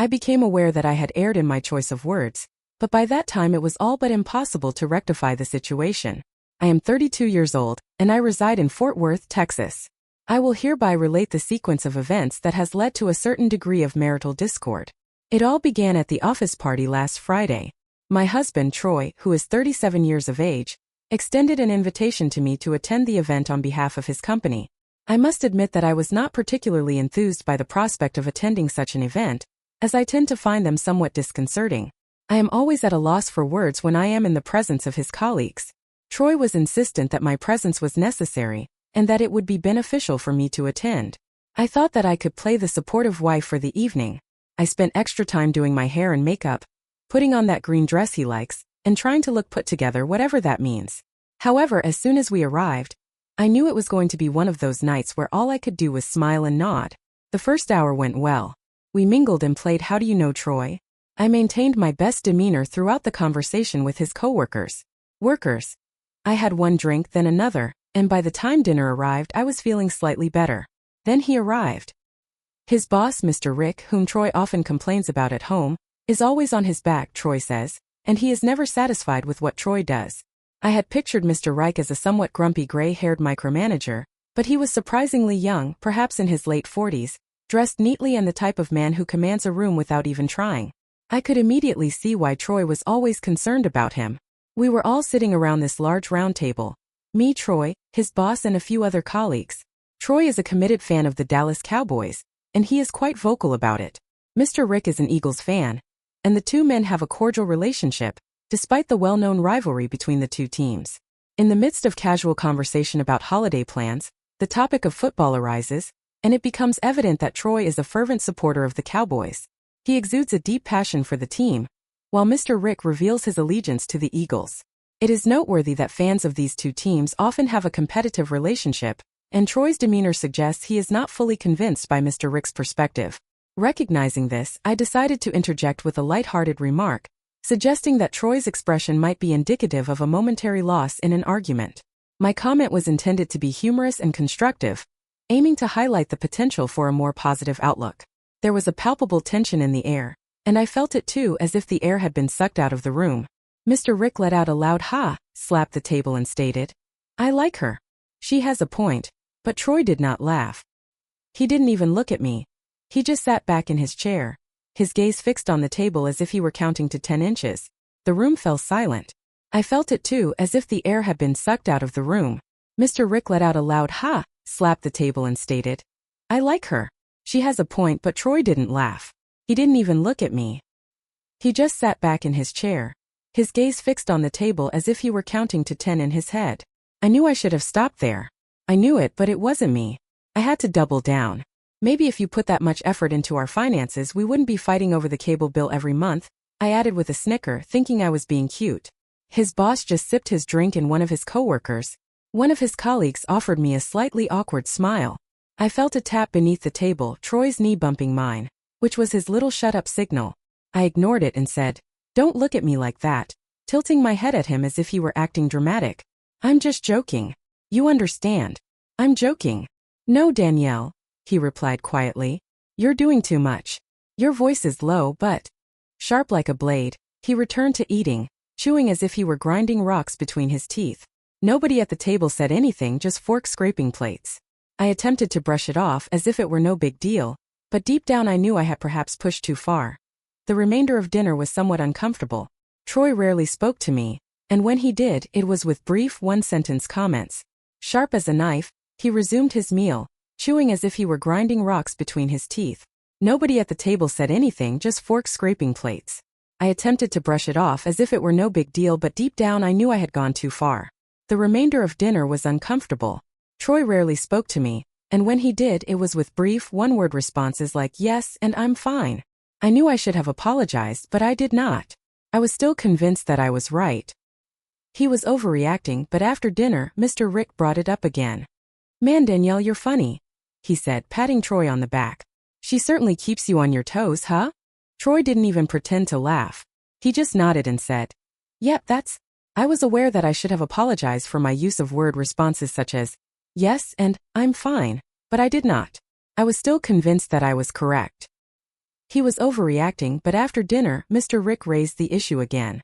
I became aware that I had erred in my choice of words, but by that time it was all but impossible to rectify the situation. I am 32 years old, and I reside in Fort Worth, Texas. I will hereby relate the sequence of events that has led to a certain degree of marital discord. It all began at the office party last Friday. My husband, Troy, who is 37 years of age, extended an invitation to me to attend the event on behalf of his company. I must admit that I was not particularly enthused by the prospect of attending such an event, as I tend to find them somewhat disconcerting. I am always at a loss for words when I am in the presence of his colleagues. Troy was insistent that my presence was necessary, and that it would be beneficial for me to attend. I thought that I could play the supportive wife for the evening. I spent extra time doing my hair and makeup, putting on that green dress he likes, and trying to look put together, whatever that means. However, as soon as we arrived, I knew it was going to be one of those nights where all I could do was smile and nod. The first hour went well. We mingled and played How Do You Know Troy? I maintained my best demeanor throughout the conversation with his coworkers. Workers. I had one drink, then another, and by the time dinner arrived I was feeling slightly better. Then he arrived. His boss, Mr. Rick, whom Troy often complains about at home, is always on his back, Troy says, and he is never satisfied with what Troy does. I had pictured Mr. Reich as a somewhat grumpy gray-haired micromanager, but he was surprisingly young, perhaps in his late 40s, dressed neatly and the type of man who commands a room without even trying. I could immediately see why Troy was always concerned about him. We were all sitting around this large round table. Me, Troy, his boss and a few other colleagues. Troy is a committed fan of the Dallas Cowboys, and he is quite vocal about it. Mr. Rick is an Eagles fan, and the two men have a cordial relationship, despite the well-known rivalry between the two teams. In the midst of casual conversation about holiday plans, the topic of football arises, and it becomes evident that Troy is a fervent supporter of the Cowboys. He exudes a deep passion for the team, while Mr. Rick reveals his allegiance to the Eagles. It is noteworthy that fans of these two teams often have a competitive relationship, and Troy's demeanor suggests he is not fully convinced by Mr. Rick's perspective. Recognizing this, I decided to interject with a light-hearted remark, suggesting that Troy's expression might be indicative of a momentary loss in an argument. My comment was intended to be humorous and constructive, aiming to highlight the potential for a more positive outlook. There was a palpable tension in the air, and I felt it too, as if the air had been sucked out of the room. Mr. Rick let out a loud ha, slapped the table and stated, "I like her. She has a point," but Troy did not laugh. He didn't even look at me. He just sat back in his chair, his gaze fixed on the table as if he were counting to 10 inches. The room fell silent. I felt it too, as if the air had been sucked out of the room. Mr. Rick let out a loud ha, slapped the table and stated, "I like her. She has a point," but Troy didn't laugh. He didn't even look at me. He just sat back in his chair, his gaze fixed on the table as if he were counting to 10 in his head. I knew I should have stopped there. I knew it, but it wasn't me. I had to double down. "Maybe if you put that much effort into our finances we wouldn't be fighting over the cable bill every month," I added with a snicker, thinking I was being cute. His boss just sipped his drink and one of his colleagues offered me a slightly awkward smile. I felt a tap beneath the table, Troy's knee bumping mine, which was his little shut-up signal. I ignored it and said, "Don't look at me like that," tilting my head at him as if he were acting dramatic. "I'm just joking. You understand. I'm joking." "No, Danielle," he replied quietly. "You're doing too much. Your voice is low but sharp like a blade." He returned to eating, chewing as if he were grinding rocks between his teeth. Nobody at the table said anything, just fork scraping plates. I attempted to brush it off as if it were no big deal, but deep down I knew I had perhaps pushed too far. The remainder of dinner was somewhat uncomfortable. Troy rarely spoke to me, and when he did, it was with brief one-sentence comments. Sharp as a knife, he resumed his meal, chewing as if he were grinding rocks between his teeth. Nobody at the table said anything, just fork scraping plates. I attempted to brush it off as if it were no big deal, but deep down I knew I had gone too far. The remainder of dinner was uncomfortable. Troy rarely spoke to me, and when he did, it was with brief one-word responses like yes and I'm fine. I knew I should have apologized, but I did not. I was still convinced that I was right. He was overreacting, but after dinner, Mr. Rick brought it up again. "Man, Danielle, you're funny," he said, patting Troy on the back. "She certainly keeps you on your toes, huh?" Troy didn't even pretend to laugh. He just nodded and said, "Yep, that's..." I was aware that I should have apologized for my use of word responses such as yes and I'm fine, but I did not. I was still convinced that I was correct. He was overreacting, but after dinner, Mr. Rick raised the issue again.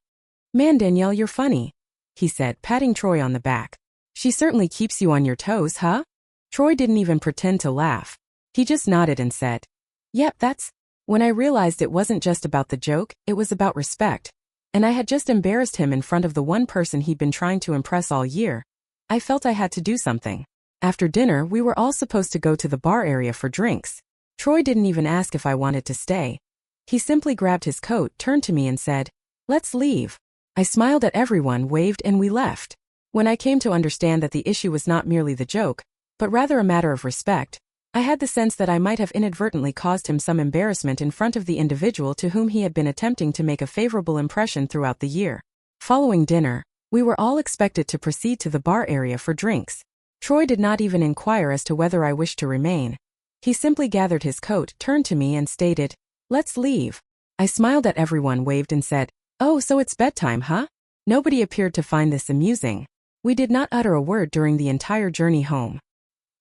"Man, Danielle, you're funny," he said, patting Troy on the back. "She certainly keeps you on your toes, huh?" Troy didn't even pretend to laugh. He just nodded and said, "Yep, that's..." When I realized it wasn't just about the joke, it was about respect. And I had just embarrassed him in front of the one person he'd been trying to impress all year. I felt I had to do something. After dinner, we were all supposed to go to the bar area for drinks. Troy didn't even ask if I wanted to stay. He simply grabbed his coat, turned to me and said, "Let's leave." I smiled at everyone, waved, and we left. When I came to understand that the issue was not merely the joke, but rather a matter of respect, I had the sense that I might have inadvertently caused him some embarrassment in front of the individual to whom he had been attempting to make a favorable impression throughout the year. Following dinner, we were all expected to proceed to the bar area for drinks. Troy did not even inquire as to whether I wished to remain. He simply gathered his coat, turned to me and stated, "Let's leave." I smiled at everyone, waved and said, "Oh, so it's bedtime, huh?" Nobody appeared to find this amusing. We did not utter a word during the entire journey home.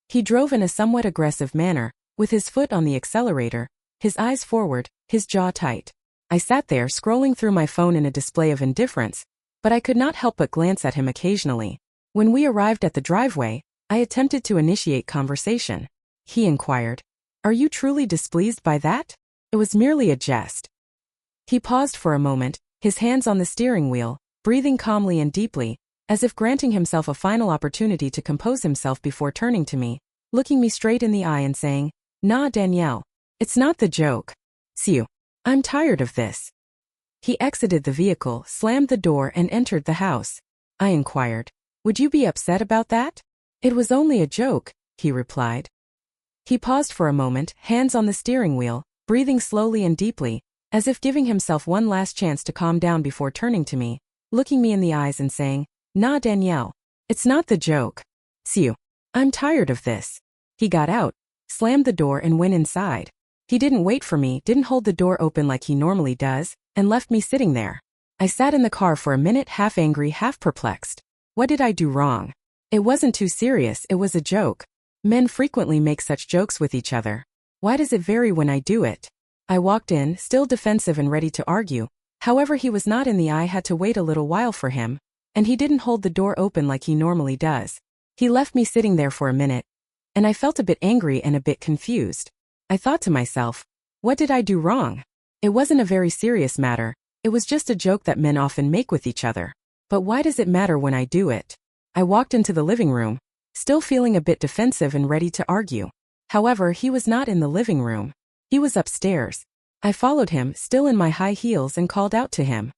He drove in a somewhat aggressive manner, with his foot on the accelerator, his eyes forward, his jaw tight. I sat there scrolling through my phone in a display of indifference, but I could not help but glance at him occasionally. When we arrived at the driveway, I attempted to initiate conversation. He inquired, "Are you truly displeased by that?" It was merely a jest. He paused for a moment, his hands on the steering wheel, breathing calmly and deeply, as if granting himself a final opportunity to compose himself before turning to me, looking me straight in the eye and saying, "Nah, Danielle, it's not the joke. See you. I'm tired of this." He exited the vehicle, slammed the door and entered the house. I inquired, "Would you be upset about that?" "It was only a joke," he replied. He paused for a moment, hands on the steering wheel, breathing slowly and deeply, as if giving himself one last chance to calm down before turning to me, looking me in the eyes and saying, "Nah, Danielle, it's not the joke. See you. I'm tired of this." He got out, slammed the door and went inside. He didn't wait for me, didn't hold the door open like he normally does, and left me sitting there. I sat in the car for a minute, half angry, half perplexed. What did I do wrong? It wasn't too serious, it was a joke. Men frequently make such jokes with each other. Why does it vary when I do it? I walked in, still defensive and ready to argue. However, he was not in. I had to wait a little while for him, and he didn't hold the door open like he normally does. He left me sitting there for a minute, and I felt a bit angry and a bit confused. I thought to myself, what did I do wrong? It wasn't a very serious matter, it was just a joke that men often make with each other. But why does it matter when I do it? I walked into the living room, still feeling a bit defensive and ready to argue. However, he was not in the living room. He was upstairs. I followed him, still in my high heels, and called out to him.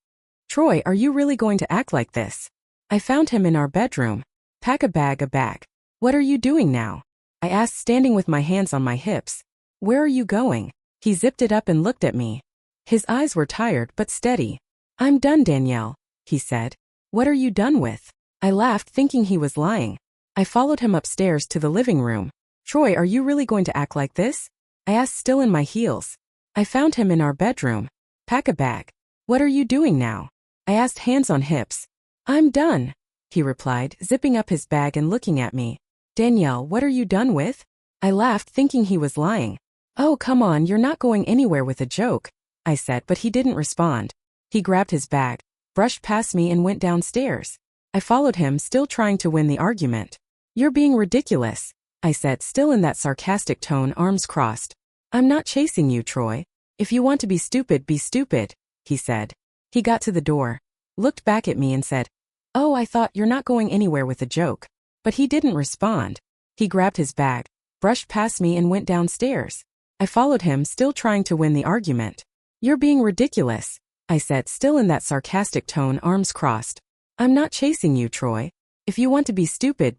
"Troy, are you really going to act like this?" I found him in our bedroom. "Pack a bag, a bag. What are you doing now?" I asked, standing with my hands on my hips. "Where are you going?" He zipped it up and looked at me. His eyes were tired but steady. "I'm done, Danielle," he said. "What are you done with?" I laughed, thinking he was lying. I followed him upstairs to the living room. "Troy, are you really going to act like this?" I asked, still in my heels. I found him in our bedroom. "Pack a bag. What are you doing now?" I asked, hands on hips. "I'm done," he replied, zipping up his bag and looking at me. "Danielle, what are you done with?" I laughed, thinking he was lying. "Oh, come on, you're not going anywhere with a joke," I said, but he didn't respond. He grabbed his bag, brushed past me and went downstairs. I followed him, still trying to win the argument. "You're being ridiculous," I said, still in that sarcastic tone, arms crossed. "I'm not chasing you, Troy. If you want to be stupid, he said. He got to the door, looked back at me and said, "Oh, I thought you're not going anywhere with a joke." But he didn't respond. He grabbed his bag, brushed past me and went downstairs. I followed him, still trying to win the argument. "You're being ridiculous," I said, still in that sarcastic tone, arms crossed. "I'm not chasing you, Troy. If you want to be stupid,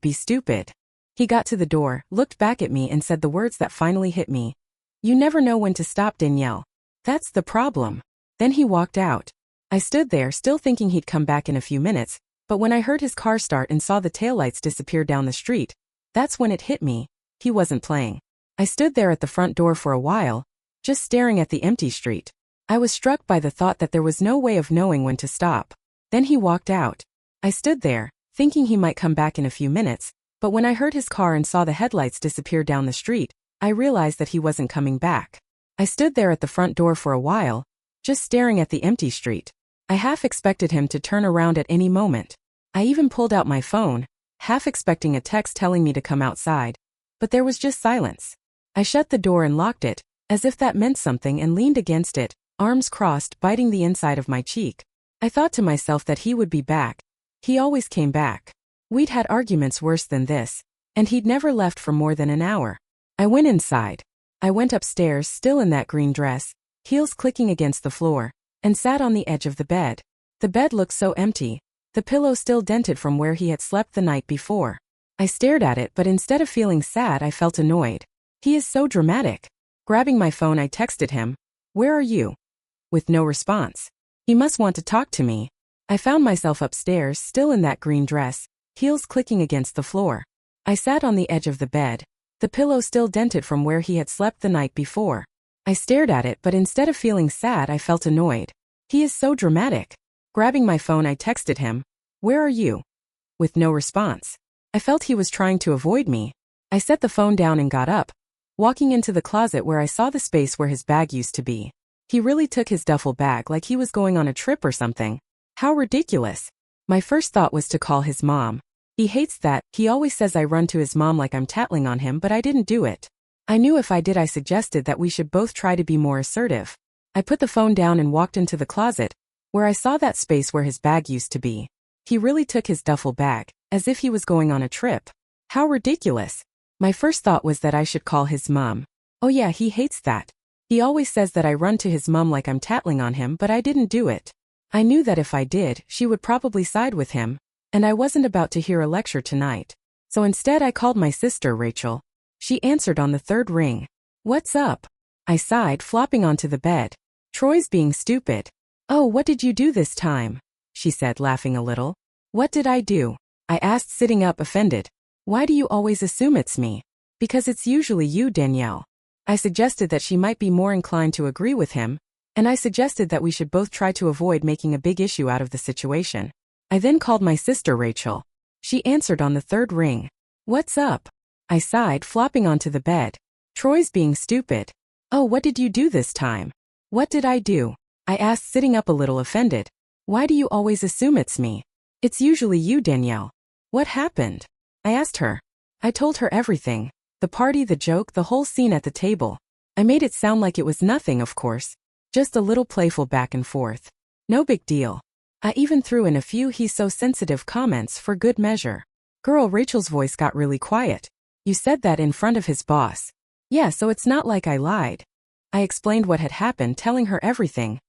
He got to the door, looked back at me and said the words that finally hit me. "You never know when to stop, Danielle. That's the problem." Then he walked out. I stood there, still thinking he'd come back in a few minutes, but when I heard his car start and saw the taillights disappear down the street, that's when it hit me. He wasn't playing. I stood there at the front door for a while, just staring at the empty street. I was struck by the thought that there was no way of knowing when to stop. Then he walked out. I stood there, thinking he might come back in a few minutes, but when I heard his car and saw the headlights disappear down the street, I realized that he wasn't coming back. I stood there at the front door for a while, just staring at the empty street. I half expected him to turn around at any moment. I even pulled out my phone, half expecting a text telling me to come outside. But there was just silence. I shut the door and locked it, as if that meant something, and leaned against it, arms crossed, biting the inside of my cheek. I thought to myself that he would be back. He always came back. We'd had arguments worse than this, and he'd never left for more than an hour. I went inside. I went upstairs, still in that green dress, heels clicking against the floor, and sat on the edge of the bed. The bed looked so empty, the pillow still dented from where he had slept the night before. I stared at it, but instead of feeling sad, I felt annoyed. He is so dramatic. Grabbing my phone, I texted him, "Where are you?" With no response. He must want to talk to me. I found myself upstairs, still in that green dress, heels clicking against the floor. I sat on the edge of the bed, the pillow still dented from where he had slept the night before. I stared at it, but instead of feeling sad, I felt annoyed. He is so dramatic. Grabbing my phone, I texted him, "Where are you?" With no response. I felt he was trying to avoid me. I set the phone down and got up, walking into the closet where I saw the space where his bag used to be. He really took his duffel bag like he was going on a trip or something. How ridiculous. My first thought was to call his mom. He hates that. He always says I run to his mom like I'm tattling on him, but I didn't do it. I knew if I did, I suggested that we should both try to be more assertive. I put the phone down and walked into the closet, where I saw that space where his bag used to be. He really took his duffel bag, as if he was going on a trip. How ridiculous. My first thought was that I should call his mom. Oh yeah, he hates that. He always says that I run to his mom like I'm tattling on him, but I didn't do it. I knew that if I did, she would probably side with him, and I wasn't about to hear a lecture tonight. So instead I called my sister, Rachel. She answered on the third ring. "What's up?" I sighed, flopping onto the bed. "Troy's being stupid." "Oh, what did you do this time?" she said, laughing a little. "What did I do?" I asked, sitting up, offended. "Why do you always assume it's me?" "Because it's usually you, Danielle." I suggested that she might be more inclined to agree with him, and I suggested that we should both try to avoid making a big issue out of the situation. I then called my sister, Rachel. She answered on the third ring. "What's up?" I sighed, flopping onto the bed. "Troy's being stupid." "Oh, what did you do this time?" "What did I do?" I asked, sitting up, a little offended. "Why do you always assume it's me?" "It's usually you, Danielle." "What happened?" I asked her. I told her everything. The party, the joke, the whole scene at the table. I made it sound like it was nothing, of course. Just a little playful back and forth. No big deal. I even threw in a few "he's so sensitive" comments for good measure. "Girl," Rachel's voice got really quiet. "You said that in front of his boss." "Yeah, so it's not like I lied." I explained what had happened, telling her everything.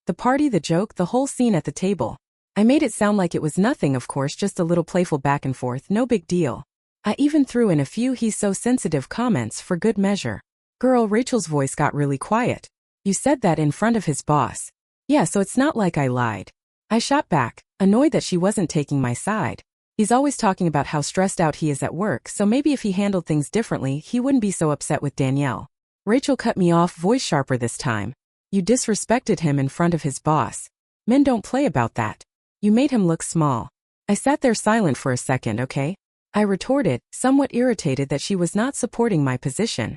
The party, the joke, the whole scene at the table. I made it sound like it was nothing, of course, just a little playful back and forth, no big deal. I even threw in a few "he's so sensitive" comments for good measure. "Girl," Rachel's voice got really quiet. "You said that in front of his boss." "Yeah, so it's not like I lied." I shot back, annoyed that she wasn't taking my side. He's always talking about how stressed out he is at work, so maybe if he handled things differently, he wouldn't be so upset with Danielle. Rachel cut me off, voice sharper this time. "You disrespected him in front of his boss. Men don't play about that. You made him look small." I sat there silent for a second. "Okay?" I retorted, somewhat irritated that she was not supporting my position.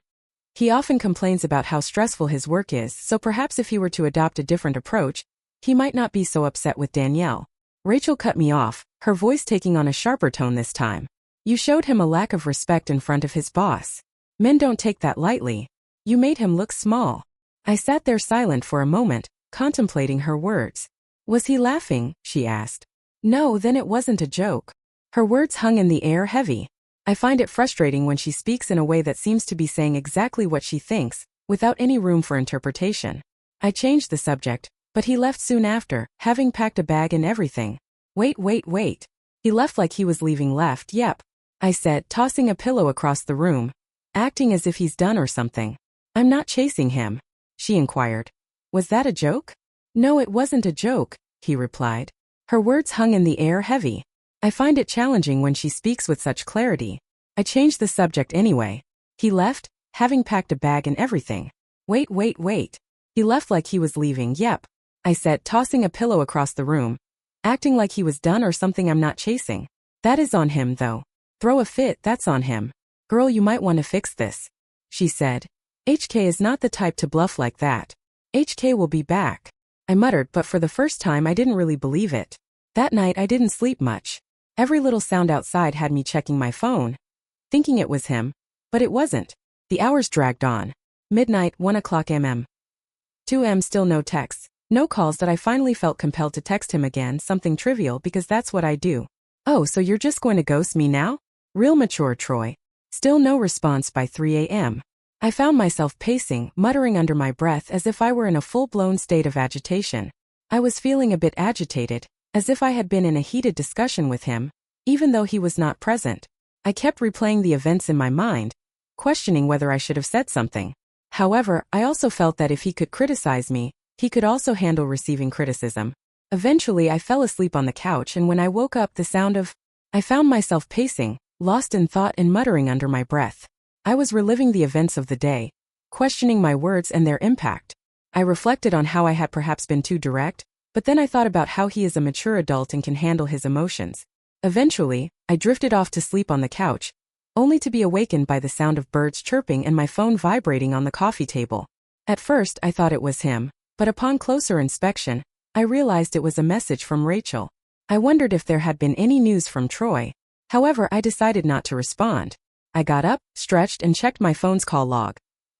He often complains about how stressful his work is, so perhaps if he were to adopt a different approach, he might not be so upset with Danielle. Rachel cut me off, her voice taking on a sharper tone this time. "You showed him a lack of respect in front of his boss. Men don't take that lightly. You made him look small." I sat there silent for a moment, contemplating her words. "Was he laughing?" she asked. "No, then it wasn't a joke." Her words hung in the air, heavy. I find it frustrating when she speaks in a way that seems to be saying exactly what she thinks, without any room for interpretation. I changed the subject, but he left soon after, having packed a bag and everything. Wait. He left like he was leaving?" "Left, yep," I said, tossing a pillow across the room. "Acting as if he's done or something." "I'm not chasing him," she inquired. "Was that a joke?" "No, it wasn't a joke," he replied. Her words hung in the air, heavy. I find it challenging when she speaks with such clarity. I changed the subject anyway. "He left, having packed a bag and everything." Wait. He left like he was leaving?" "Yep," I said, tossing a pillow across the room. "Acting like he was done or something?" "I'm not chasing." "That is on him, though." "Throw a fit, that's on him." "Girl, you might want to fix this," she said. HK is not the type to bluff like that. HK will be back. I muttered, but for the first time I didn't really believe it. That night I didn't sleep much. Every little sound outside had me checking my phone, thinking it was him, but it wasn't. The hours dragged on. Midnight, 1 o'clock m.m. 2 m. Still no texts, no calls. That I finally felt compelled to text him again, something trivial because that's what I do. Oh, so you're just going to ghost me now? Real mature, Troy. Still no response by 3 a.m. I found myself pacing, muttering under my breath as if I were in a full-blown state of agitation. I was feeling a bit agitated, as if I had been in a heated discussion with him, even though he was not present. I kept replaying the events in my mind, questioning whether I should have said something. However, I also felt that if he could criticize me, he could also handle receiving criticism. Eventually, I fell asleep on the couch, and when I woke up, I found myself pacing, lost in thought and muttering under my breath. I was reliving the events of the day, questioning my words and their impact. I reflected on how I had perhaps been too direct, but then I thought about how he is a mature adult and can handle his emotions. Eventually, I drifted off to sleep on the couch, only to be awakened by the sound of birds chirping and my phone vibrating on the coffee table. At first, I thought it was him, but upon closer inspection, I realized it was a message from Rachel. I wondered if there had been any news from Troy. However, I decided not to respond. I got up, stretched, and checked my phone's call log,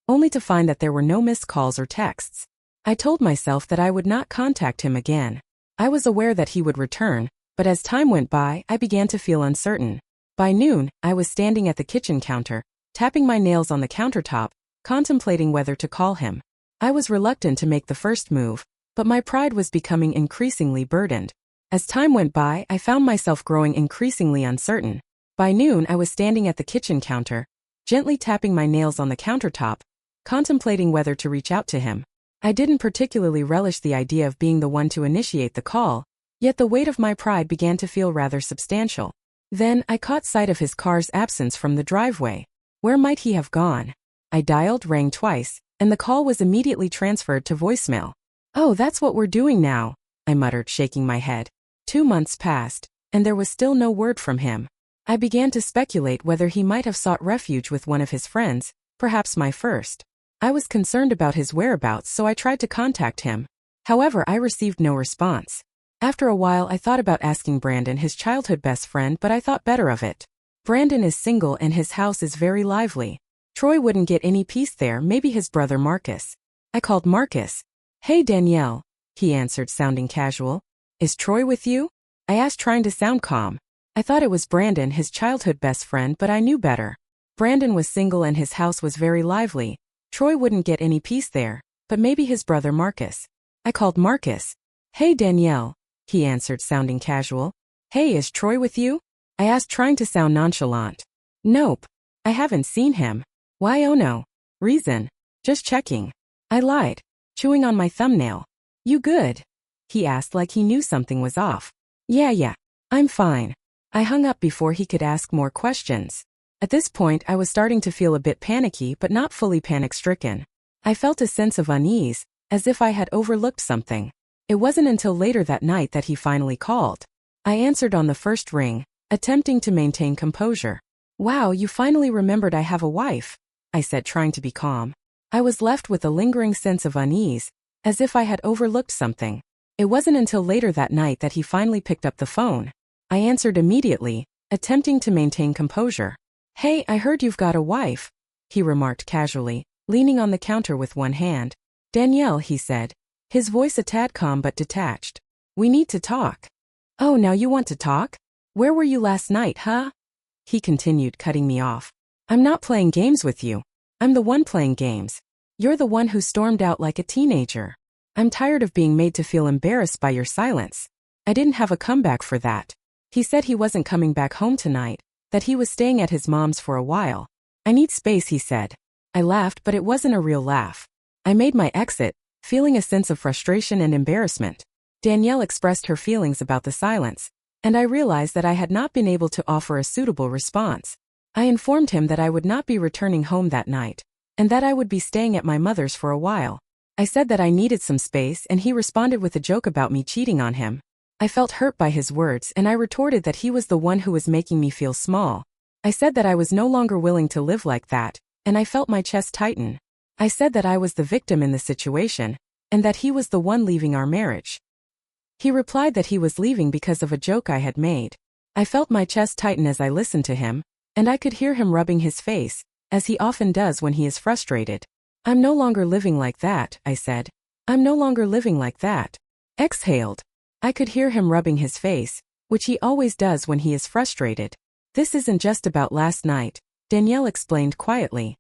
only to find that there were no missed calls or texts. I told myself that I would not contact him again. I was aware that he would return, but as time went by, I began to feel uncertain. By noon, I was standing at the kitchen counter, tapping my nails on the countertop, contemplating whether to call him. I was reluctant to make the first move, but my pride was becoming increasingly burdened. As time went by, I found myself growing increasingly uncertain. By noon, I was standing at the kitchen counter, gently tapping my nails on the countertop, contemplating whether to reach out to him. I didn't particularly relish the idea of being the one to initiate the call, yet the weight of my pride began to feel rather substantial. Then, I caught sight of his car's absence from the driveway. Where might he have gone? I dialed, rang twice, and the call was immediately transferred to voicemail. Oh, that's what we're doing now, I muttered, shaking my head. 2 months passed, and there was still no word from him. I began to speculate whether he might have sought refuge with one of his friends, perhaps my first. I was concerned about his whereabouts, so I tried to contact him. However, I received no response. After a while, I thought about asking Brandon, his childhood best friend, but I thought better of it. Brandon is single and his house is very lively. Troy wouldn't get any peace there, maybe his brother Marcus. I called Marcus. Hey Danielle, he answered, sounding casual. Is Troy with you? I asked, trying to sound calm. I thought it was Brandon, his childhood best friend, but I knew better. Brandon was single and his house was very lively. Troy wouldn't get any peace there, but maybe his brother Marcus. I called Marcus. Hey Danielle, he answered, sounding casual. Hey, is Troy with you? I asked, trying to sound nonchalant. Nope. I haven't seen him. Why, oh no. Reason. Just checking. I lied, chewing on my thumbnail. You good? He asked like he knew something was off. Yeah, I'm fine. I hung up before he could ask more questions. At this point, I was starting to feel a bit panicky, but not fully panic-stricken. I felt a sense of unease, as if I had overlooked something. It wasn't until later that night that he finally called. I answered on the first ring, attempting to maintain composure. Wow, you finally remembered I have a wife, I said, trying to be calm. I was left with a lingering sense of unease, as if I had overlooked something. It wasn't until later that night that he finally picked up the phone. I answered immediately, attempting to maintain composure. Hey, I heard you've got a wife, he remarked casually, leaning on the counter with one hand. Danielle, he said, his voice a tad calm but detached. We need to talk. Oh, now you want to talk? Where were you last night, huh? He continued, cutting me off. I'm not playing games with you. I'm the one playing games. You're the one who stormed out like a teenager. I'm tired of being made to feel embarrassed by your silence. I didn't have a comeback for that. He said he wasn't coming back home tonight, that he was staying at his mom's for a while. I need space, he said. I laughed, but it wasn't a real laugh. I made my exit, feeling a sense of frustration and embarrassment. Danielle expressed her feelings about the silence, and I realized that I had not been able to offer a suitable response. I informed him that I would not be returning home that night, and that I would be staying at my mother's for a while. I said that I needed some space, and he responded with a joke about me cheating on him. I felt hurt by his words, and I retorted that he was the one who was making me feel small. I said that I was no longer willing to live like that, and I felt my chest tighten. I said that I was the victim in the situation, and that he was the one leaving our marriage. He replied that he was leaving because of a joke I had made. I felt my chest tighten as I listened to him, and I could hear him rubbing his face, as he often does when he is frustrated. I'm no longer living like that, I said. I'm no longer living like that. Exhaled. I could hear him rubbing his face, which he always does when he is frustrated. This isn't just about last night, Danielle explained quietly.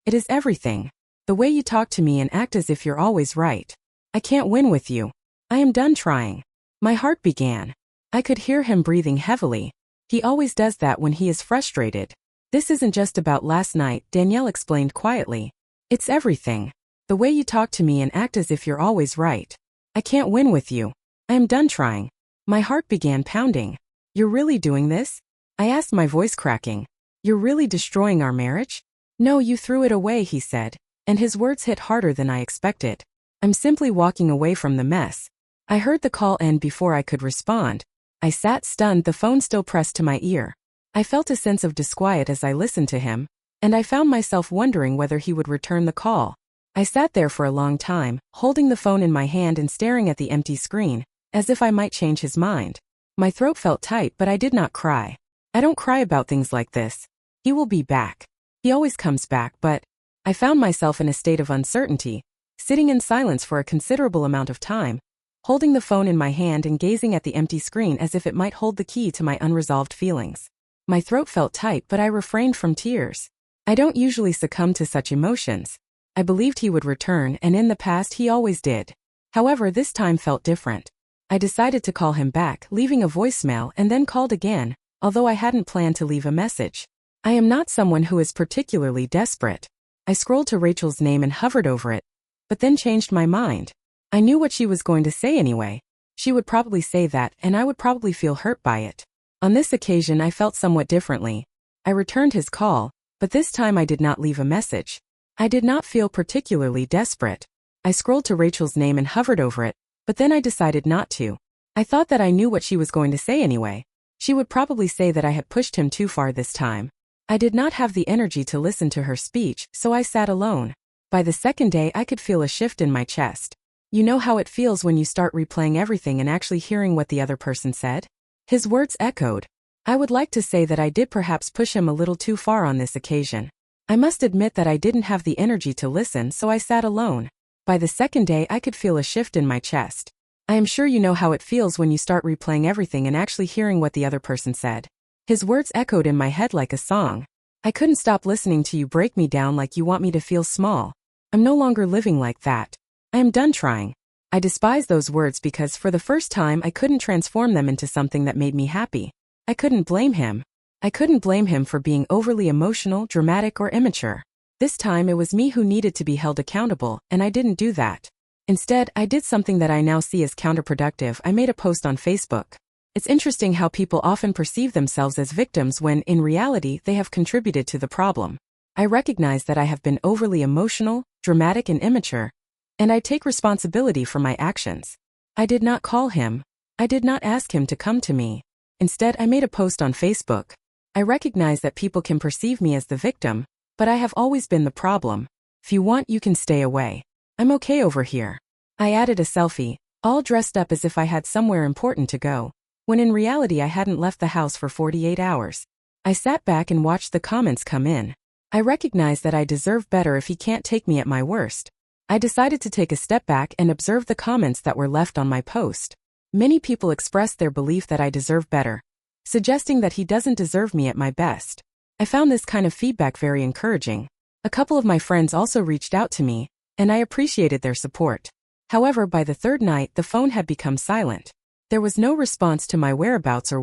It is everything. The way you talk to me and act as if you're always right. I can't win with you. I am done trying. My heart began. I could hear him breathing heavily. He always does that when he is frustrated. This isn't just about last night, Danielle explained quietly. It's everything. The way you talk to me and act as if you're always right. I can't win with you. I am done trying. My heart began pounding. You're really doing this? I asked, my voice cracking. You're really destroying our marriage? No, you threw it away, he said, and his words hit harder than I expected. I'm simply walking away from the mess. I heard the call end before I could respond. I sat stunned, the phone still pressed to my ear. I felt a sense of disquiet as I listened to him, and I found myself wondering whether he would return the call. I sat there for a long time, holding the phone in my hand and staring at the empty screen, as if I might change his mind. My throat felt tight, but I did not cry. I don't cry about things like this. He will be back. He always comes back, but I found myself in a state of uncertainty, sitting in silence for a considerable amount of time, holding the phone in my hand and gazing at the empty screen as if it might hold the key to my unresolved feelings. My throat felt tight, but I refrained from tears. I don't usually succumb to such emotions. I believed he would return, and in the past he always did. However, this time felt different. I decided to call him back, leaving a voicemail, and then called again, although I hadn't planned to leave a message. I am not someone who is particularly desperate. I scrolled to Rachel's name and hovered over it, but then changed my mind. I knew what she was going to say anyway. She would probably say that, and I would probably feel hurt by it. On this occasion, I felt somewhat differently. I returned his call, but this time I did not leave a message. I did not feel particularly desperate. I scrolled to Rachel's name and hovered over it, but then I decided not to. I thought that I knew what she was going to say anyway. She would probably say that I had pushed him too far this time. I did not have the energy to listen to her speech, so I sat alone. By the second day, I could feel a shift in my chest. You know how it feels when you start replaying everything and actually hearing what the other person said? His words echoed. I would like to say that I did perhaps push him a little too far on this occasion. I must admit that I didn't have the energy to listen, so I sat alone. By the second day, I could feel a shift in my chest. I am sure you know how it feels when you start replaying everything and actually hearing what the other person said. His words echoed in my head like a song. I couldn't stop listening to you break me down like you want me to feel small. I'm no longer living like that. I am done trying. I despise those words because for the first time I couldn't transform them into something that made me happy. I couldn't blame him. I couldn't blame him for being overly emotional, dramatic, or immature. This time it was me who needed to be held accountable, and I didn't do that. Instead, I did something that I now see as counterproductive. I made a post on Facebook. It's interesting how people often perceive themselves as victims when, in reality, they have contributed to the problem. I recognize that I have been overly emotional, dramatic, and immature, and I take responsibility for my actions. I did not call him. I did not ask him to come to me. Instead, I made a post on Facebook. I recognize that people can perceive me as the victim, but I have always been the problem. If you want, you can stay away. I'm okay over here. I added a selfie, all dressed up as if I had somewhere important to go, when in reality I hadn't left the house for 48 hours. I sat back and watched the comments come in. I recognize that I deserve better if he can't take me at my worst. I decided to take a step back and observe the comments that were left on my post. Many people expressed their belief that I deserve better, suggesting that he doesn't deserve me at my best. I found this kind of feedback very encouraging. A couple of my friends also reached out to me, and I appreciated their support. However, by the third night, the phone had become silent. There was no response to my whereabouts.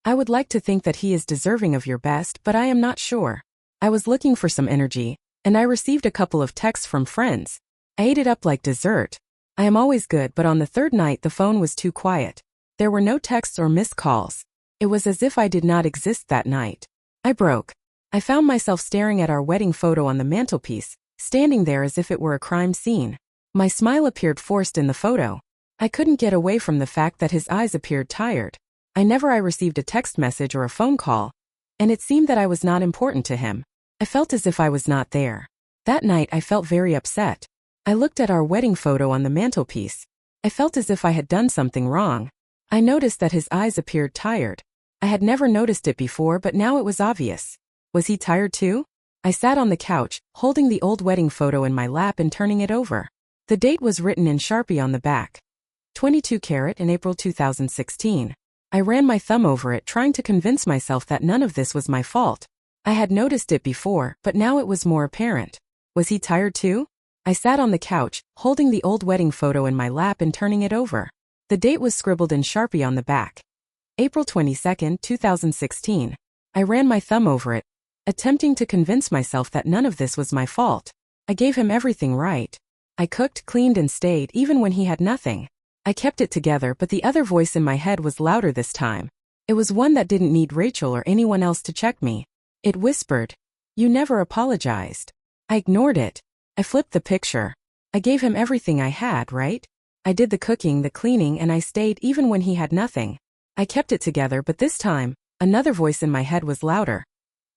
I would like to think that he is deserving of your best, but I am not sure. I was looking for some energy, and I received a couple of texts from friends. I ate it up like dessert. I am always good, but on the third night the phone was too quiet. There were no texts or missed calls. It was as if I did not exist that night. I broke. I found myself staring at our wedding photo on the mantelpiece, standing there as if it were a crime scene. My smile appeared forced in the photo. I couldn't get away from the fact that his eyes appeared tired. I received a text message or a phone call, and it seemed that I was not important to him. I felt as if I was not there. That night I felt very upset. I looked at our wedding photo on the mantelpiece. I felt as if I had done something wrong. I noticed that his eyes appeared tired. I had never noticed it before, but now it was obvious. Was he tired too? I sat on the couch, holding the old wedding photo in my lap and turning it over. The date was written in Sharpie on the back. 22 carat in April 2016. I ran my thumb over it, trying to convince myself that none of this was my fault. I had noticed it before, but now it was more apparent. Was he tired too? I sat on the couch, holding the old wedding photo in my lap and turning it over. The date was scribbled in Sharpie on the back. April 22, 2016. I ran my thumb over it, attempting to convince myself that none of this was my fault. I gave him everything right. I cooked, cleaned and stayed even when he had nothing. I kept it together, but the other voice in my head was louder this time. It was one that didn't need Rachel or anyone else to check me. It whispered, "You never apologized." I ignored it. I flipped the picture. I gave him everything I had, right? I did the cooking, the cleaning, and I stayed even when he had nothing. I kept it together, but this time, another voice in my head was louder.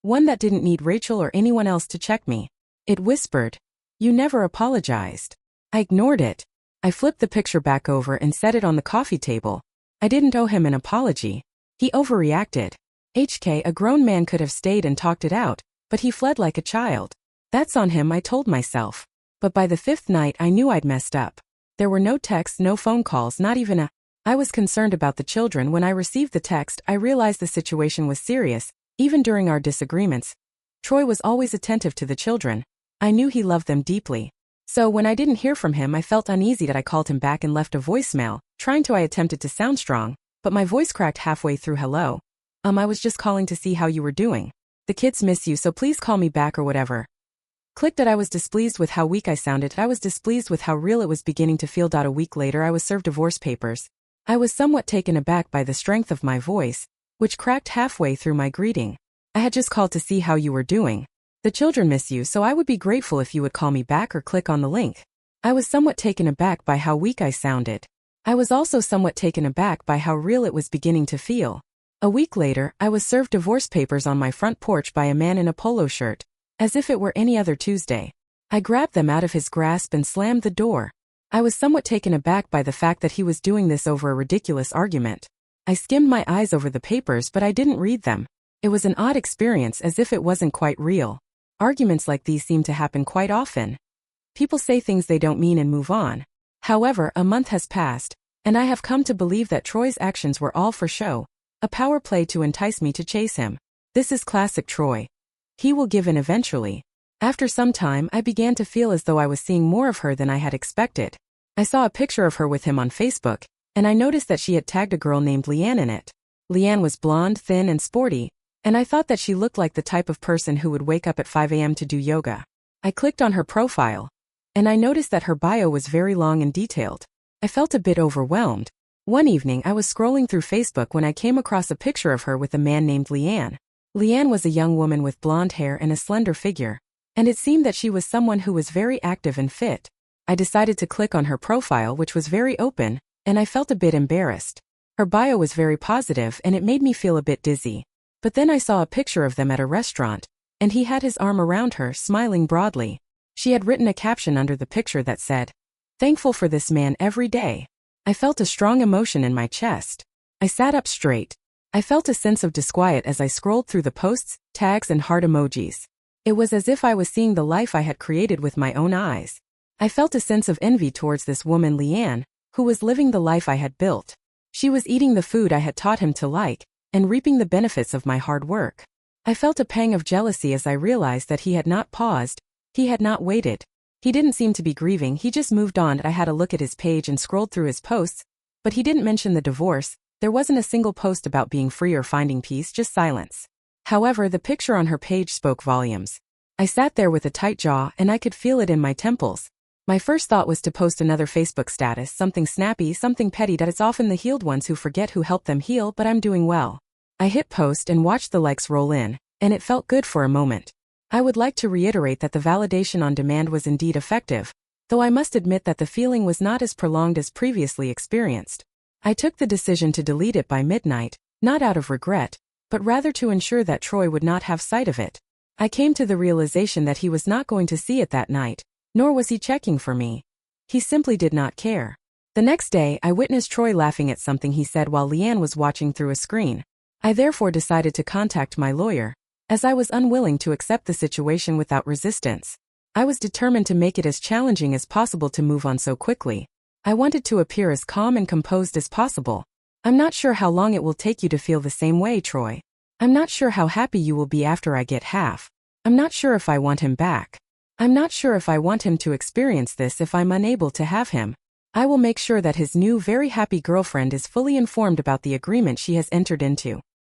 One that didn't need Rachel or anyone else to check me. It whispered, "You never apologized." I ignored it. I flipped the picture back over and set it on the coffee table. I didn't owe him an apology. He overreacted. A grown man could have stayed and talked it out, but he fled like a child. That's on him, I told myself. But by the fifth night I knew I'd messed up. There were no texts, no phone calls, not even a... I was concerned about the children. When I received the text, I realized the situation was serious, even during our disagreements. Troy was always attentive to the children. I knew he loved them deeply. So when I didn't hear from him, I felt uneasy that I called him back and left a voicemail. I attempted to sound strong, but my voice cracked halfway through. "Hello. I was just calling to see how you were doing. The kids miss you, so please call me back or whatever." Clicked. I was displeased with how weak I sounded. I was displeased with how real it was beginning to feel. A week later I was served divorce papers. I was somewhat taken aback by the strength of my voice, which cracked halfway through my greeting. "I had just called to see how you were doing. The children miss you, so I would be grateful if you would call me back or click on the link." I was somewhat taken aback by how weak I sounded. I was also somewhat taken aback by how real it was beginning to feel. A week later, I was served divorce papers on my front porch by a man in a polo shirt, as if it were any other Tuesday. I grabbed them out of his grasp and slammed the door. I was somewhat taken aback by the fact that he was doing this over a ridiculous argument. I skimmed my eyes over the papers, but I didn't read them. It was an odd experience, as if it wasn't quite real. Arguments like these seem to happen quite often. People say things they don't mean and move on. However, a month has passed, and I have come to believe that Troy's actions were all for show, a power play to entice me to chase him. This is classic Troy. He will give in eventually. After some time, I began to feel as though I was seeing more of her than I had expected. I saw a picture of her with him on Facebook, and I noticed that she had tagged a girl named Leanne in it. Leanne was blonde, thin, and sporty, and I thought that she looked like the type of person who would wake up at 5 a.m. to do yoga. I clicked on her profile, and I noticed that her bio was very long and detailed. I felt a bit overwhelmed. One evening I was scrolling through Facebook when I came across a picture of her with a man named Leanne. Leanne was a young woman with blonde hair and a slender figure, and it seemed that she was someone who was very active and fit. I decided to click on her profile, which was very open, and I felt a bit embarrassed. Her bio was very positive and it made me feel a bit dizzy. But then I saw a picture of them at a restaurant, and he had his arm around her, smiling broadly. She had written a caption under the picture that said, "Thankful for this man every day." I felt a strong emotion in my chest. I sat up straight. I felt a sense of disquiet as I scrolled through the posts, tags, and heart emojis. It was as if I was seeing the life I had created with my own eyes. I felt a sense of envy towards this woman Leanne, who was living the life I had built. She was eating the food I had taught him to like, and reaping the benefits of my hard work. I felt a pang of jealousy as I realized that he had not paused, he had not waited. He didn't seem to be grieving, he just moved on. I had a look at his page and scrolled through his posts, but he didn't mention the divorce. There wasn't a single post about being free or finding peace, just silence. However, the picture on her page spoke volumes. I sat there with a tight jaw and I could feel it in my temples. My first thought was to post another Facebook status, something snappy, something petty. That it's often the healed ones who forget who helped them heal, but I'm doing well. I hit post and watched the likes roll in, and it felt good for a moment. I would like to reiterate that the validation on demand was indeed effective, though I must admit that the feeling was not as prolonged as previously experienced. I took the decision to delete it by midnight, not out of regret, but rather to ensure that Troy would not have sight of it. I came to the realization that he was not going to see it that night, nor was he checking for me. He simply did not care. The next day, I witnessed Troy laughing at something he said while Leanne was watching through a screen. I therefore decided to contact my lawyer, as I was unwilling to accept the situation without resistance. I was determined to make it as challenging as possible to move on so quickly. I wanted to appear as calm and composed as possible. I'm not sure how long it will take you to feel the same way, Troy. I'm not sure how happy you will be after I get half. I'm not sure if I want him back. I'm not sure if I want him to experience this if I'm unable to have him. I will make sure that his new very happy girlfriend is fully informed about the agreement she has entered into.